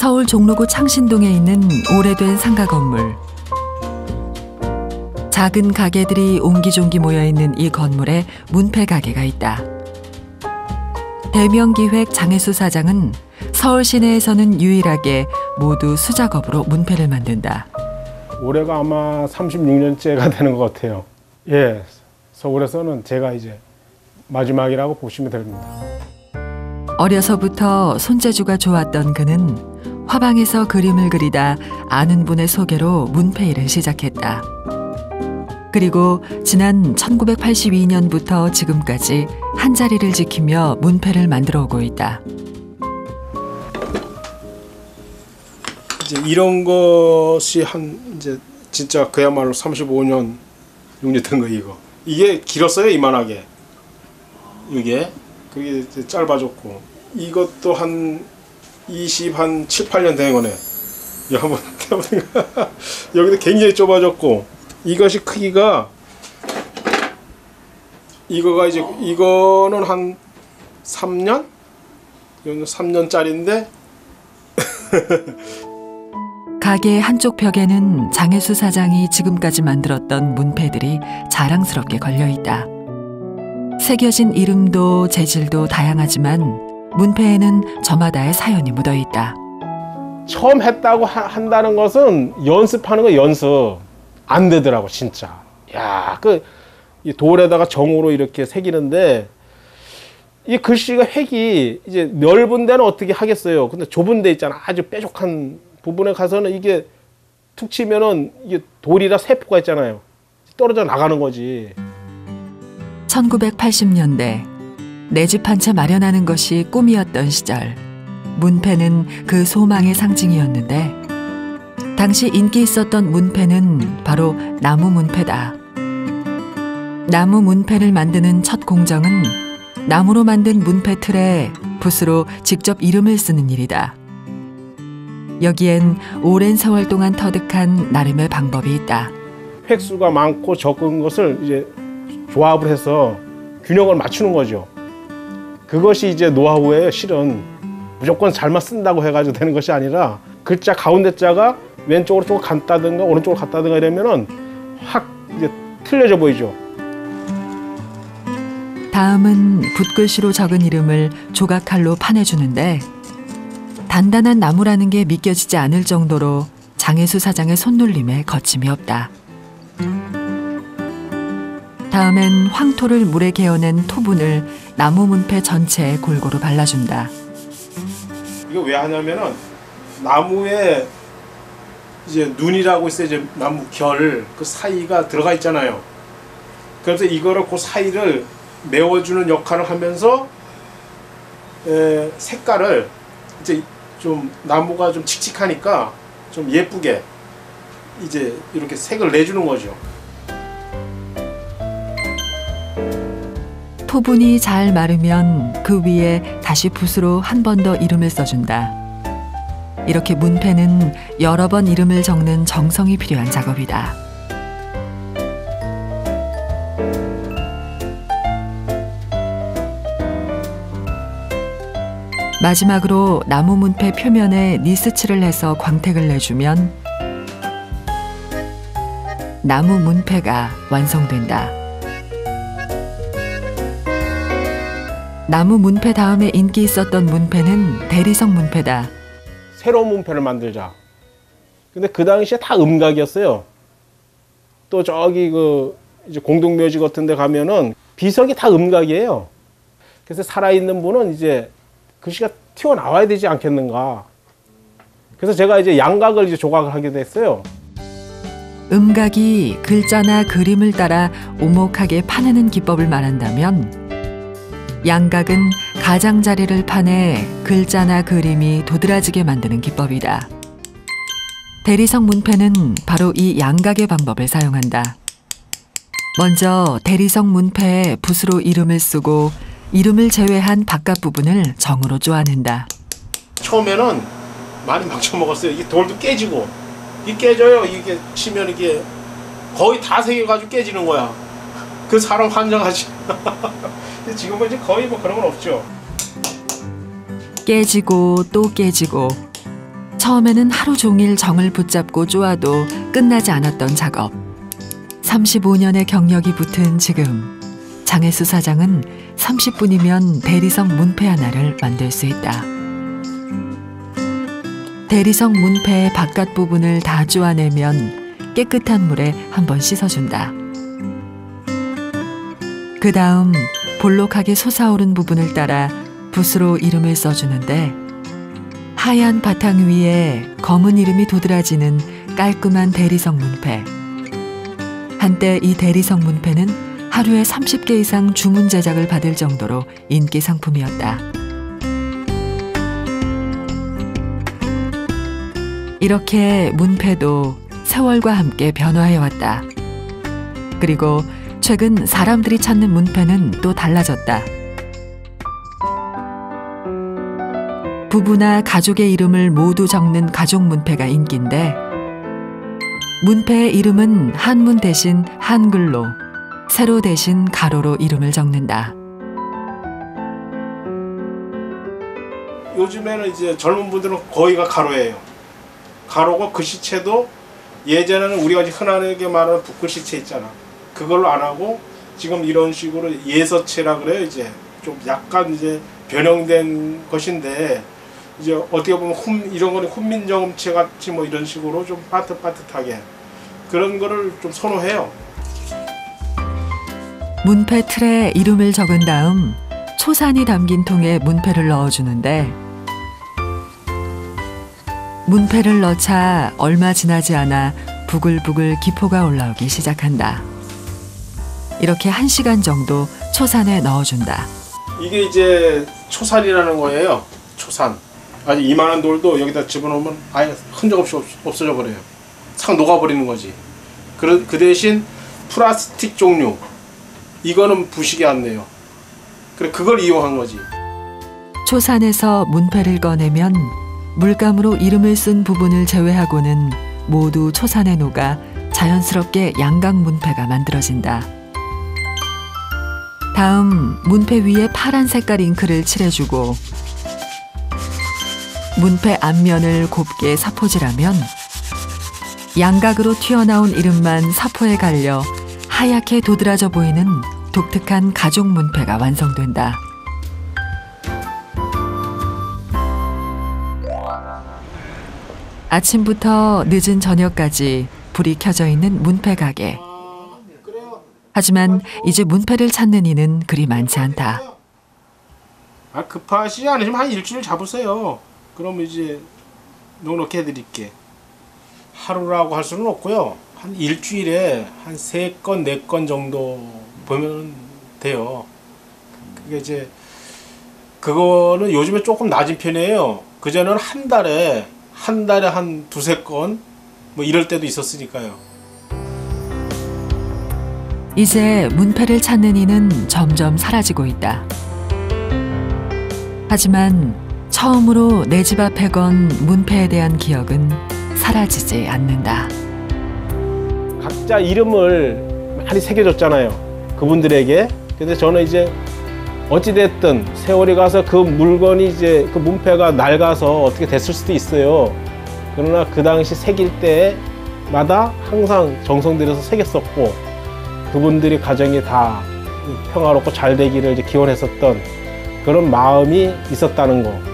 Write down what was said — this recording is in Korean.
서울 종로구 창신동에 있는 오래된 상가 건물. 작은 가게들이 옹기종기 모여있는 이 건물에 문패 가게가 있다. 대명기획 장혜수 사장은 서울 시내에서는 유일하게 모두 수작업으로 문패를 만든다. 올해가 아마 36년째가 되는 것 같아요. 예, 서울에서는 제가 이제 마지막이라고 보시면 됩니다. 어려서부터 손재주가 좋았던 그는 화방에서 그림을 그리다 아는 분의 소개로 문패 일을 시작했다. 그리고 지난 1982년부터 지금까지 한자리를 지키며 문패를 만들어 오고 있다. 이제 이런 것이 이제 진짜 그야말로 35년 정도 된 거 이거. 이게 길었어요, 이만하게. 이게 그게 이제 짧아졌고 이것도 한 7, 8년 된 거네. 이거 한번 해보니까 여기도 굉장히 좁아졌고 이것이 크기가 이거는 한 3년? 이거는 3년짜리인데 가게 한쪽 벽에는 장혜수 사장이 지금까지 만들었던 문패들이 자랑스럽게 걸려있다. 새겨진 이름도 재질도 다양하지만 문패에는 저마다의 사연이 묻어있다. 처음 했다고 한다는 것은 연습하는 거 연습 안 되더라고 진짜. 야, 이 돌에다가 정으로 이렇게 새기는데 이 글씨가 획이 이제 넓은 데는 어떻게 하겠어요. 근데 좁은 데 있잖아. 아주 뾰족한 부분에 가서는 이게 툭 치면은 이게 돌이라 세포가 있잖아요. 떨어져 나가는 거지. 1980년대 내 집 한 채 마련하는 것이 꿈이었던 시절. 문패는 그 소망의 상징이었는데 당시 인기 있었던 문패는 바로 나무 문패다. 나무 문패를 만드는 첫 공정은 나무로 만든 문패 틀에 붓으로 직접 이름을 쓰는 일이다. 여기엔 오랜 세월 동안 터득한 나름의 방법이 있다. 획수가 많고 적은 것을 이제 조합을 해서 균형을 맞추는 거죠. 그것이 이제 노하우예요. 실은 무조건 잘만 쓴다고 해가지고 되는 것이 아니라 글자 가운데 자가 왼쪽으로 조금 갔다든가 오른쪽으로 갔다든가 이러면은 확 이제 틀려져 보이죠. 다음은 붓글씨로 적은 이름을 조각칼로 파내주는데 단단한 나무라는 게 믿겨지지 않을 정도로 장혜수 사장의 손놀림에 거침이 없다. 다음엔 황토를 물에 개어낸 토분을 나무 문패 전체에 골고루 발라준다. 이거 왜 하냐면은 나무에 이제 눈이라고 있어요. 이제 나무 결 그 사이가 들어가 있잖아요. 그래서 이거를 그 사이를 메워주는 역할을 하면서 색깔을 이제 좀 나무가 좀 칙칙하니까 좀 예쁘게 이제 이렇게 색을 내주는 거죠. 토분이 잘 마르면 그 위에 다시 붓으로 한 번 더 이름을 써준다. 이렇게 문패는 여러 번 이름을 적는 정성이 필요한 작업이다. 마지막으로 나무 문패 표면에 니스칠을 해서 광택을 내주면 나무 문패가 완성된다. 나무 문패 다음에 인기 있었던 문패는 대리석 문패다. 새로운 문패를 만들자. 근데 그 당시에 다 음각이었어요. 또 저기 이제 공동묘지 같은 데 가면은 비석이 다 음각이에요. 그래서 살아있는 분은 이제 글씨가 튀어나와야 되지 않겠는가. 그래서 제가 이제 양각을 이제 조각을 하게 됐어요. 음각이 글자나 그림을 따라 오목하게 파내는 기법을 말한다면 양각은 가장자리를 파내 글자나 그림이 도드라지게 만드는 기법이다. 대리석 문패는 바로 이 양각의 방법을 사용한다. 먼저 대리석 문패에 붓으로 이름을 쓰고 이름을 제외한 바깥 부분을 정으로 쪼아낸다. 처음에는 많이 망쳐먹었어요. 이게 돌도 깨지고 이게 깨져요. 이게 치면 이게 거의 다 새겨가지고 깨지는 거야. 그 사람 환장하지. 지금은 이제 거의 뭐 그런 건 없죠. 깨지고 또 깨지고 처음에는 하루 종일 정을 붙잡고 쪼아도 끝나지 않았던 작업. 35년의 경력이 붙은 지금 장혜수 사장은 30분이면 대리석 문패 하나를 만들 수 있다. 대리석 문패의 바깥 부분을 다 쪼아내면 깨끗한 물에 한번 씻어준다. 그 다음 볼록하게 솟아오른 부분을 따라 붓으로 이름을 써주는데 하얀 바탕 위에 검은 이름이 도드라지는 깔끔한 대리석 문패. 한때 이 대리석 문패는 하루에 30개 이상 주문 제작을 받을 정도로 인기 상품이었다. 이렇게 문패도 세월과 함께 변화해왔다. 그리고 최근 사람들이 찾는 문패는 또 달라졌다. 부부나 가족의 이름을 모두 적는 가족 문패가 인기인데 문패의 이름은 한문 대신 한글로, 세로 대신 가로로 이름을 적는다. 요즘에는 이제 젊은 분들은 거의가 가로예요. 가로고 글씨체도 예전에는 우리가 흔하게 말하는 붓글씨체 있잖아. 그걸로 안 하고 지금 이런 식으로 예서체라 그래요. 이제 좀 약간 이제 변형된 것인데 이제 어떻게 보면 이런 거는 훈민정음체 같이 뭐 이런 식으로 좀 빠듯빠듯하게 그런 거를 좀 선호해요. 문패 틀에 이름을 적은 다음 초산이 담긴 통에 문패를 넣어주는데 문패를 넣자 얼마 지나지 않아 부글부글 기포가 올라오기 시작한다. 이렇게 1시간 정도 초산에 넣어준다. 이게 이제 초산이라는 거예요. 초산. 아주 이만한 돌도 여기다 집어넣으면 아예 흔적 없이 없어져 버려요. 싹 녹아버리는 거지. 그 대신 플라스틱 종류 이거는 부식이 안 돼요. 그래 그걸 이용한 거지. 초산에서 문패를 꺼내면 물감으로 이름을 쓴 부분을 제외하고는 모두 초산에 녹아 자연스럽게 양각 문패가 만들어진다. 다음 문패 위에 파란 색깔 잉크를 칠해주고 문패 앞면을 곱게 사포질하면 양각으로 튀어나온 이름만 사포에 갈려 하얗게 도드라져 보이는 독특한 가족 문패가 완성된다. 아침부터 늦은 저녁까지 불이 켜져 있는 문패 가게. 하지만 이제 문패를 찾는 이는 그리 많지 않다. 급하시지 않으시면 한 일주일 잡으세요. 그럼 이제 넉넉히 해드릴게. 하루라고 할 수는 없고요. 한 일주일에 한 3건, 4건 정도 보면 돼요. 그게 이제 그거는 요즘에 조금 낮은 편이에요. 그전에는 한 달에 한 2-3건 뭐 이럴 때도 있었으니까요. 이제 문패를 찾는 이는 점점 사라지고 있다. 하지만 처음으로 내 집 앞에 건 문패에 대한 기억은 사라지지 않는다. 각자 이름을 많이 새겨줬잖아요. 그분들에게. 근데 저는 이제 어찌됐든 세월이 가서 그 물건이 이제 그 문패가 낡아서 어떻게 됐을 수도 있어요. 그러나 그 당시 새길 때마다 항상 정성 들여서 새겼었고 그분들이 가정이 다 평화롭고 잘 되기를 이제 기원했었던 그런 마음이 있었다는 거.